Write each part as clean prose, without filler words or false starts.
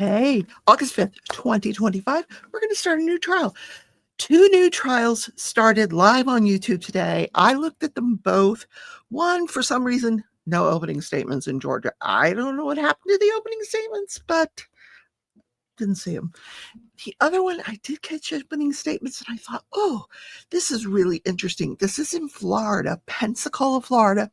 Hey, August 5th, 2025, we're going to start a new trial. 2 new trials started live on YouTube today. I looked at them both. One, for some reason, no opening statements in Georgia. I don't know what happened to the opening statements, but didn't see them. The other one, I did catch opening statements, and I thought, oh, this is really interesting. This is in Florida, Pensacola, Florida,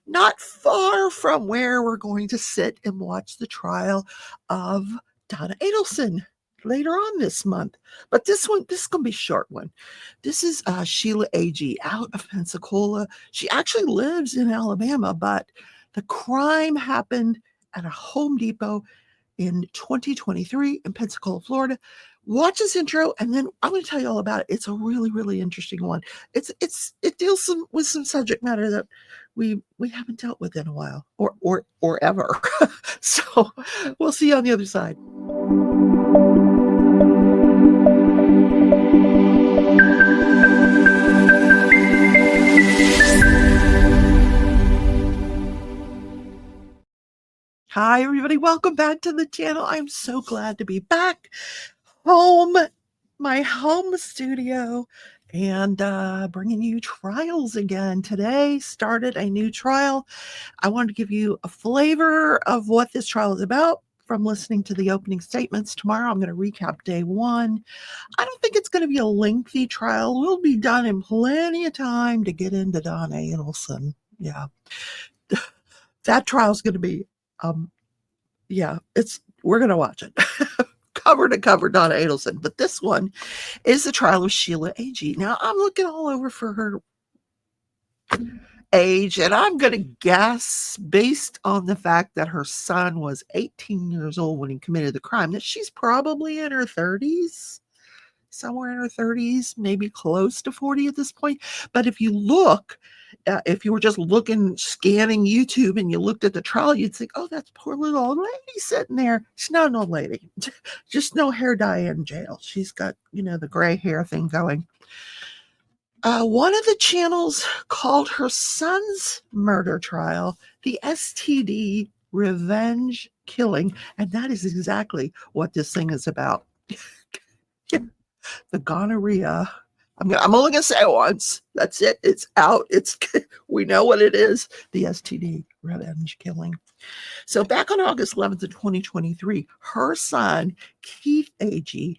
not far from where we're going to sit and watch the trial of Donna Adelson later on this month. But this is going to be a short one. This is Sheila Agee out of Pensacola. She actually lives in Alabama, but the crime happened at a Home Depot in 2023 in Pensacola, Florida. Watch this intro, and then I'm going to tell you all about it. It's a really, really interesting one. It deals with some subject matter that we haven't dealt with in a while, or ever. So we'll see you on the other side. Hi, everybody. Welcome back to the channel. I'm so glad to be back home, my home studio, and bringing you trials again. Today started a new trial. I wanted to give you a flavor of what this trial is about from listening to the opening statements. Tomorrow, I'm going to recap day 1. I don't think it's going to be a lengthy trial. We'll be done in plenty of time to get into Donna Adelson. Yeah. That trial is going to be we're going to watch it cover to cover, Donna Adelson. But this one is the trial of Sheila Agee. Now, I'm looking all over for her age, and I'm going to guess, based on the fact that her son was 18 years old when he committed the crime, that she's probably in her 30s. Somewhere in her 30s, maybe close to 40 at this point. But if you look, if you were just scanning YouTube, and you looked at the trial, you'd think, oh, that's poor little old lady sitting there. She's not an old lady, just no hair dye in jail. She's got, the gray hair thing going. One of the channels called her son's murder trial the STD revenge killing, and that is exactly what this thing is about. The gonorrhea. I'm only going to say it once. That's it. It's out. We know what it is. The STD revenge killing. So back on August 11th of 2023, her son, Keith Agee,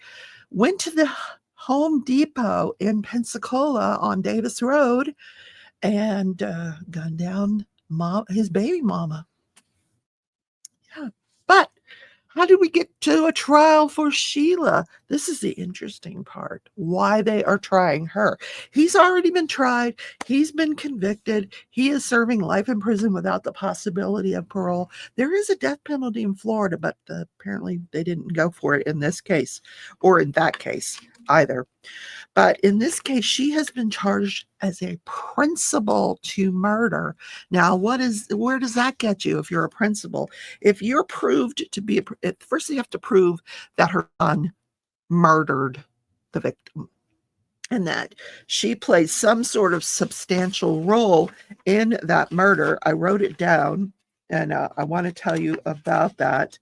went to the Home Depot in Pensacola on Davis Road and gunned down his baby mama. Yeah. But how did we get to a trial for Sheila? This is the interesting part, why they are trying her. He's already been tried. He's been convicted. He is serving life in prison without the possibility of parole. There is a death penalty in Florida, but apparently they didn't go for it in this case, or in that case either. But in this case, she has been charged as a principal to murder. Now, where does that get you if you're a principal? If you're proved to be first you have to prove that her son murdered the victim and that she plays some sort of substantial role in that murder. I wrote it down, and I want to tell you about that.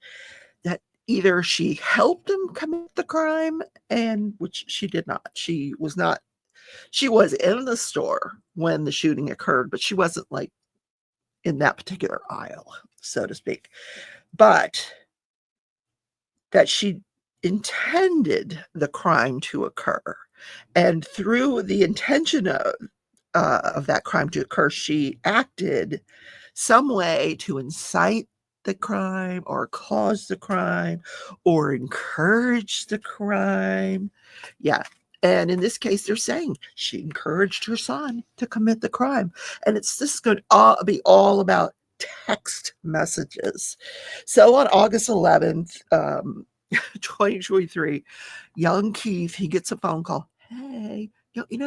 Either she helped him commit the crime, and which she did not. She was in the store when the shooting occurred, but she wasn't like in that particular aisle, so to speak. But that she intended the crime to occur. And through the intention of that crime to occur, she acted some way to incite the crime or cause the crime or encourage the crime. Yeah. And in this case, they're saying she encouraged her son to commit the crime. And this is going to be all about text messages. So on August 11th, 2023, young Keith, he gets a phone call. Hey,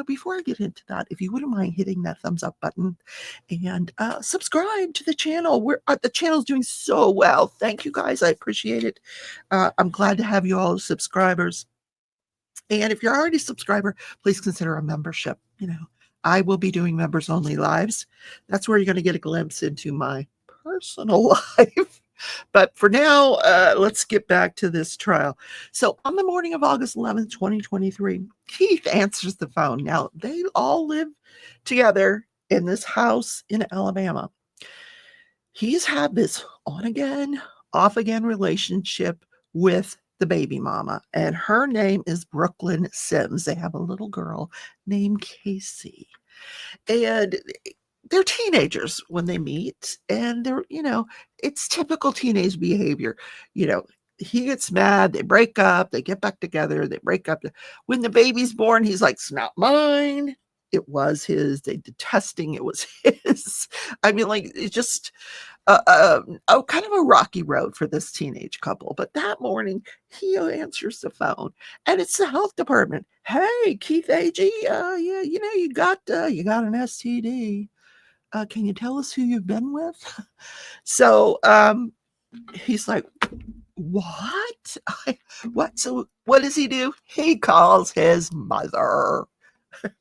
before I get into that, if you wouldn't mind hitting that thumbs up button and subscribe to the channel. The channel's doing so well. Thank you guys. I appreciate it. I'm glad to have you all as subscribers. And if you're already a subscriber, please consider a membership. I will be doing members only lives. That's where you're going to get a glimpse into my personal life. But for now, let's get back to this trial. So on the morning of August 11th, 2023, Keith answers the phone. Now, they all live together in this house in Alabama. He's had this on again, off again relationship with the baby mama, and her name is Brooklyn Sims. They have a little girl named Casey. And they're teenagers when they meet, and it's typical teenage behavior. He gets mad, they break up, they get back together, they break up. When the baby's born, he's like, it's not mine. It was his. They detesting it was his. I mean, like, it's just kind of a rocky road for this teenage couple. But that morning, he answers the phone, and it's the health department. Hey, Keith Agee, yeah, you got an STD. Can you tell us who you've been with? So he's like, what? What? So what does he do? He calls his mother,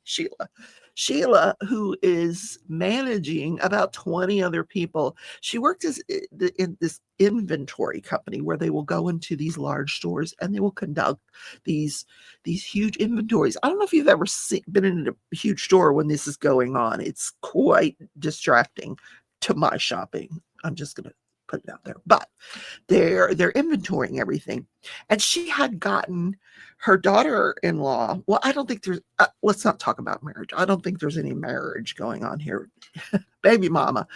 Sheila. Sheila, who is managing about 20 other people. She worked in this inventory company where they will go into these large stores and they will conduct these huge inventories. I don't know if you've ever been in a huge store when this is going on. It's quite distracting to my shopping. I'm just going to put it out there. But they're inventorying everything. And she had gotten her daughter-in-law. Well, I don't think there's let's not talk about marriage. I don't think there's any marriage going on here. Baby mama,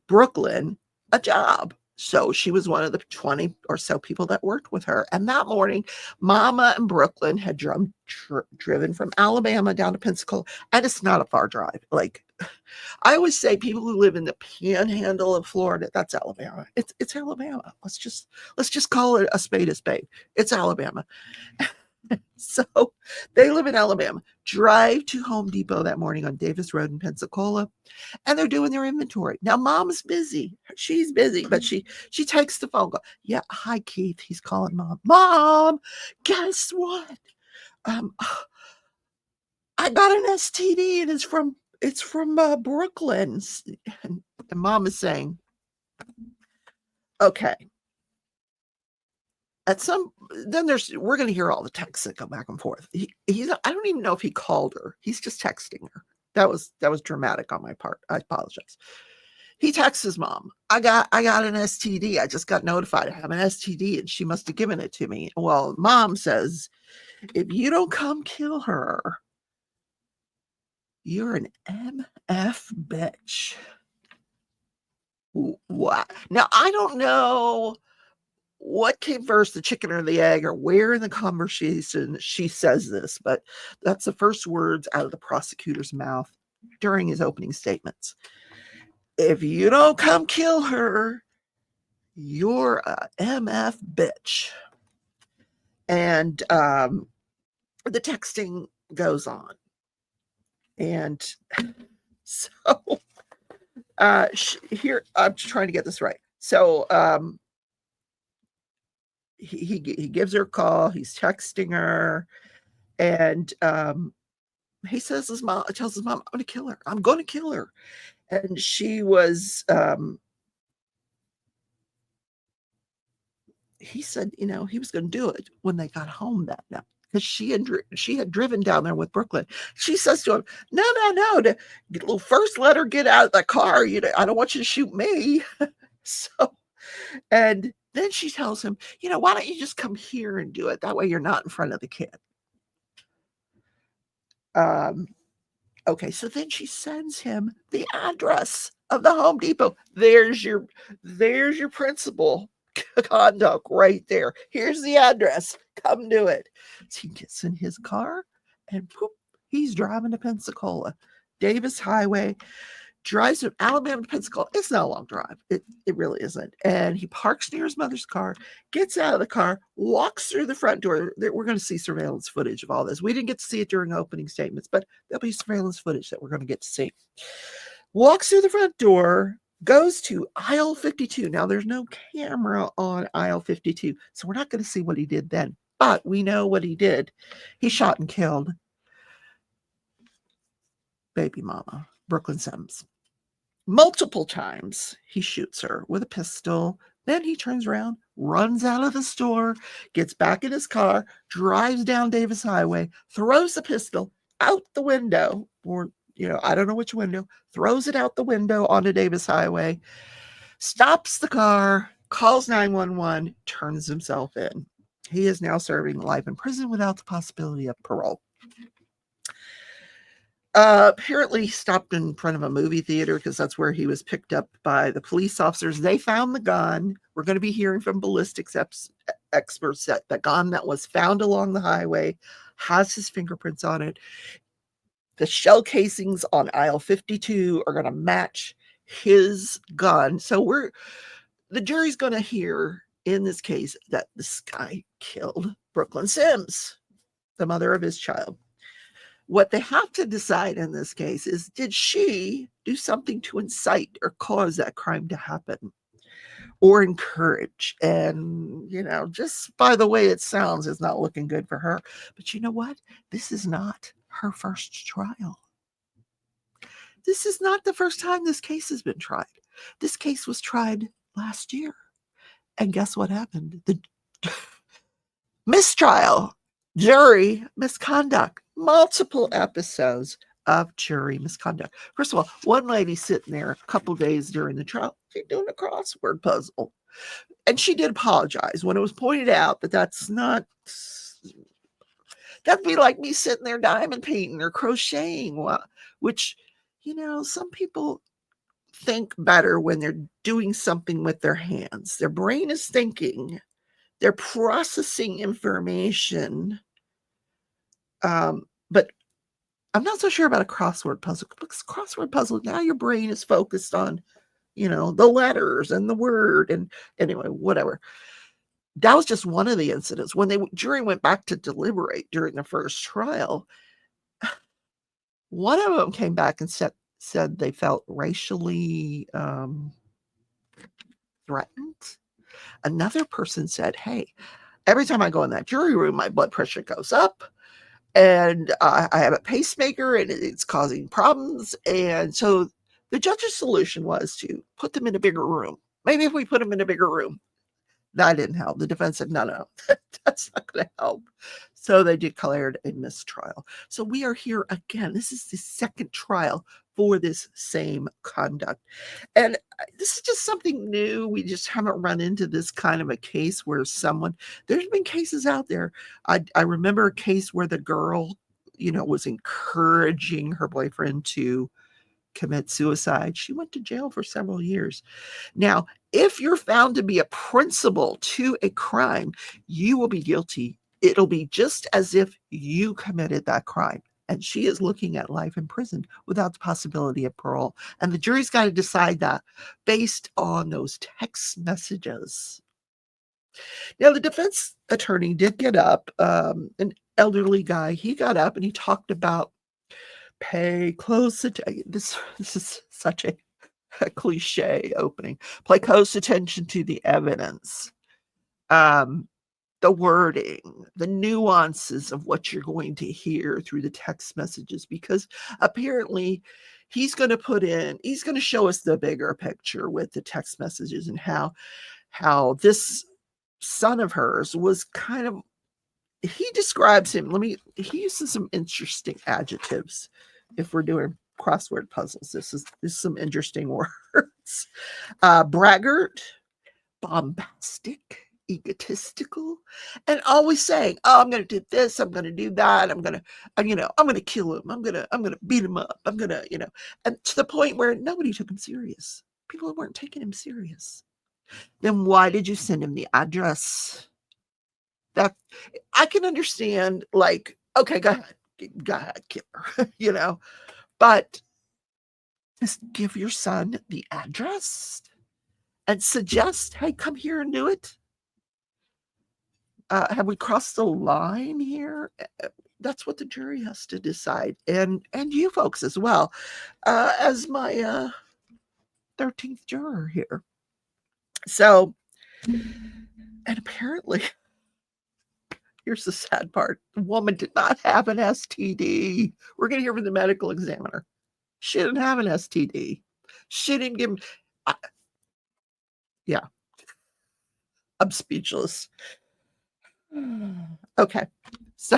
Brooklyn, a job. So she was one of the 20 or so people that worked with her. And that morning, Mama and Brooklyn had driven from Alabama down to Pensacola. And it's not a far drive. Like, I always say, people who live in the panhandle of Florida, that's Alabama. It's Alabama. Let's just call it a spade a spade. It's Alabama. So they live in Alabama. Drive to Home Depot that morning on Davis Road in Pensacola, and they're doing their inventory. Now, Mom's busy. She's busy, but she takes the phone call. Yeah, hi, Keith. He's calling Mom. Mom, guess what? I got an STD, and it's from Brooklyn. And Mom is saying, okay. Then we're going to hear all the texts that go back and forth. I don't even know if he called her. He's just texting her. That was dramatic on my part. I apologize. He texts his mom. I got an STD. I just got notified I have an STD, and she must have given it to me. Well, Mom says, if you don't come kill her, you're an MF bitch. What? Now, I don't know what came first, the chicken or the egg, or where in the conversation she says this, but that's the first words out of the prosecutor's mouth during his opening statements. If you don't come kill her, you're a MF bitch. And the texting goes on. And so here, I'm trying to get this right. So he gives her a call. He's texting her, and he tells his mom, I'm going to kill her. I'm going to kill her. And she was, he said, he was going to do it when they got home that night, because she had driven down there with Brooklyn. She says to him, no, first let her get out of the car. I don't want you to shoot me. So, and then she tells him, why don't you just come here and do it? That way you're not in front of the kid. Okay, so then she sends him the address of the Home Depot. There's your principal conduct right there. Here's the address. Come do it. So he gets in his car and poof, he's driving to Pensacola. Davis Highway, drives from Alabama to Pensacola. It's not a long drive. It really isn't. And he parks near his mother's car, gets out of the car, walks through the front door. We're going to see surveillance footage of all this. We didn't get to see it during opening statements, but there'll be surveillance footage that we're going to get to see. Walks through the front door, goes to aisle 52. Now, there's no camera on aisle 52, so we're not going to see what he did then. But we know what he did. He shot and killed baby mama, Brooklyn Sims. Multiple times he shoots her with a pistol, Then he turns around, runs out of the store, gets back in his car, drives down Davis Highway, throws the pistol out the window, or, I don't know which window, throws it out the window onto Davis Highway, stops the car, calls 911, turns himself in. He is now serving life in prison without the possibility of parole. Apparently stopped in front of a movie theater because that's where he was picked up by the police officers. They found the gun. We're going to be hearing from ballistics experts that the gun that was found along the highway has his fingerprints on it. The shell casings on aisle 52 are going to match his gun. So the jury's going to hear in this case that this guy killed Brooklyn Sims, the mother of his child. What they have to decide in this case is, did she do something to incite or cause that crime to happen or encourage? And, just by the way it sounds, it's not looking good for her. But you know what? This is not her first trial. This is not the first time this case has been tried. This case was tried last year. And guess what happened? The mistrial, jury misconduct, multiple episodes of jury misconduct. First of all, one lady sitting there a couple days during the trial, she's doing a crossword puzzle. And she did apologize when it was pointed out that that'd be like me sitting there diamond painting or crocheting, which, some people think better when they're doing something with their hands. Their brain is thinking, they're processing information. But I'm not so sure about a crossword puzzle. Because crossword puzzle, now your brain is focused on, the letters and the word. And anyway, whatever. That was just one of the incidents. When the jury went back to deliberate during the first trial, one of them came back and said they felt racially threatened. Another person said, hey, every time I go in that jury room, my blood pressure goes up. And I have a pacemaker and it's causing problems. And so the judge's solution was to put them in a bigger room. Maybe if we put them in a bigger room. That didn't help. The defense said, no, that's not going to help. So they declared a mistrial. So we are here again. This is the second trial for this same conduct. And this is just something new. We just haven't run into this kind of a case where there's been cases out there. I remember a case where the girl, was encouraging her boyfriend to commit suicide. She went to jail for several years. Now, if you're found to be a principal to a crime, you will be guilty. It'll be just as if you committed that crime. And she is looking at life in prison without the possibility of parole. And the jury's got to decide that based on those text messages. Now, the defense attorney did get up, an elderly guy. He got up and he talked about pay close attention. This is such a cliche opening. Pay close attention to the evidence, the wording, the nuances of what you're going to hear through the text messages, because apparently he's going to show us the bigger picture with the text messages and how this son of hers was kind of, he describes him. He uses some interesting adjectives. If we're doing crossword puzzles, this is some interesting words. Braggart, bombastic, egotistical, and always saying, oh, I'm going to do this, I'm going to do that, I'm going to kill him, I'm going to beat him up, I'm going to, and to the point where nobody took him serious. People weren't taking him serious. Then why did you send him the address? That I can understand, like, okay, go ahead, killer, but just give your son the address and suggest, hey, come here and do it. Have we crossed the line here? That's what the jury has to decide, and you folks as well, as my 13th juror here. So, and apparently, here's the sad part. The woman did not have an STD. We're going to hear from the medical examiner. She didn't have an STD. She didn't give him. Yeah. I'm speechless. Okay, so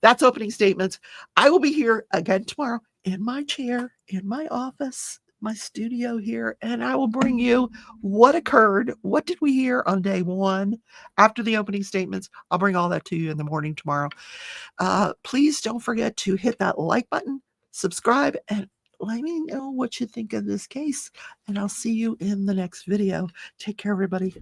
that's opening statements. I will be here again tomorrow in my chair, in my office, my studio here, and I will bring you what occurred. What did we hear on day one after the opening statements? I'll bring all that to you in the morning tomorrow. Please don't forget to hit that like button, subscribe, and let me know what you think of this case. And I'll see you in the next video. Take care, everybody.